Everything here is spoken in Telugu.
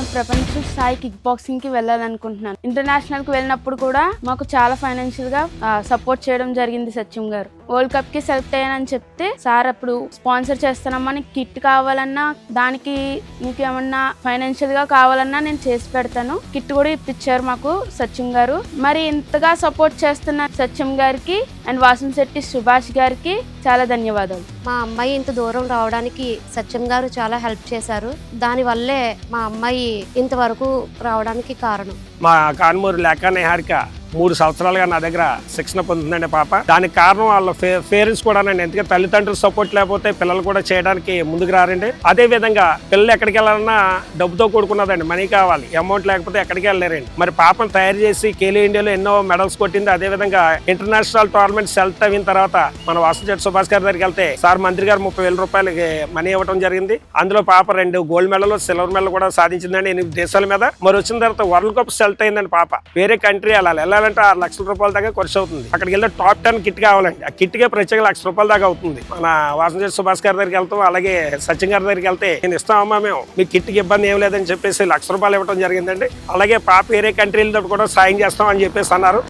నేను ప్రపంచ స్థాయి కిక్ బాక్సింగ్ కి వెళ్ళాలనుకుంటున్నాను. ఇంటర్నేషనల్ కి వెళ్ళినప్పుడు కూడా మాకు చాలా ఫైనాన్షియల్ గా సపోర్ట్ చేయడం జరిగింది సత్యం గారు. వరల్డ్ కప్ కి సెలెక్ట్ అయ్యానని చెప్తే సార్ అప్పుడు స్పాన్సర్ చేస్తానమ్మా, నీకు కిట్ కావాలన్నా దానికి నీకు ఏమన్నా ఫైనాన్షియల్ గా కావాలన్నా నేను చేసి పెడతాను, కిట్ కూడా ఇప్పించారు మాకు సత్యం గారు. మరి ఇంతగా సపోర్ట్ చేస్తున్న సత్యం గారికి అండ్ వాసంశెట్టి సుభాష్ గారికి చాలా ధన్యవాదాలు. మా అమ్మాయి ఇంత దూరం రావడానికి సత్యం గారు చాలా హెల్ప్ చేశారు. దానివల్లే మా అమ్మాయి ఇంతవరకు రావడానికి కారణం. మా కాన్మూరు లేఖ నిహారిక 3 సంవత్సరాలుగా నా దగ్గర శిక్షణ పొందుతుందండి పాప. దానికి కారణం వాళ్ళ పేరెంట్స్ కూడా అండి. ఎందుకంటే తల్లిదండ్రులు సపోర్ట్ లేకపోతే పిల్లలు కూడా చేయడానికి ముందుకు రారండి. అదే విధంగా పిల్లలు ఎక్కడికి వెళ్ళాలన్నా డబ్బుతో కూడుకున్నదండి, మనీ కావాలి, అమౌంట్ లేకపోతే ఎక్కడికి వెళ్ళలేరండి. మరి పాపను తయారు చేసి ఖేలో ఇండియాలో ఎన్నో మెడల్స్ కొట్టింది. అదే విధంగా ఇంటర్నేషనల్ టోర్నమెంట్ సెలెక్ట్ అయిన తర్వాత మన వాసంశెట్టి సుభాష్ గారి దగ్గరికి వెళ్తే సార్ మంత్రి గారు 30,000 రూపాయలకి మనీ ఇవ్వడం జరిగింది. అందులో పాప 2 గోల్డ్ మెడల్, సిల్వర్ మెడల్ కూడా సాధించిందండి 8 దేశాల మీద. మరి వచ్చిన తర్వాత వరల్డ్ కప్ సెలెక్ట్ అయిందండి పాప. వేరే కంట్రీ వెళ్ళాలంటే 6 లక్షల రూపాయల దాకా ఖర్చు అవుతుంది. అక్కడికి వెళ్తే టాప్ 10 కిట్ కావాలండి. ఆ కిట్ కే ప్రత్యేక 1 లక్ష రూపాయల దాకా అవుతుంది. మన వాసంశెట్టి సుభాష్ గారి దగ్గరికి వెళ్తాం, అలాగే సచిన్ గారి దగ్గరికి వెళ్తే నేను ఇస్తామమ్మా, మేము మీ కిట్కి ఇబ్బంది ఏం లేదని చెప్పేసి 1 లక్ష రూపాయలు ఇవ్వడం జరిగిందండి. అలాగే పాప వేరే కంట్రీలతో కూడా సాయం చేస్తాం అని చెప్పేసి అన్నారు.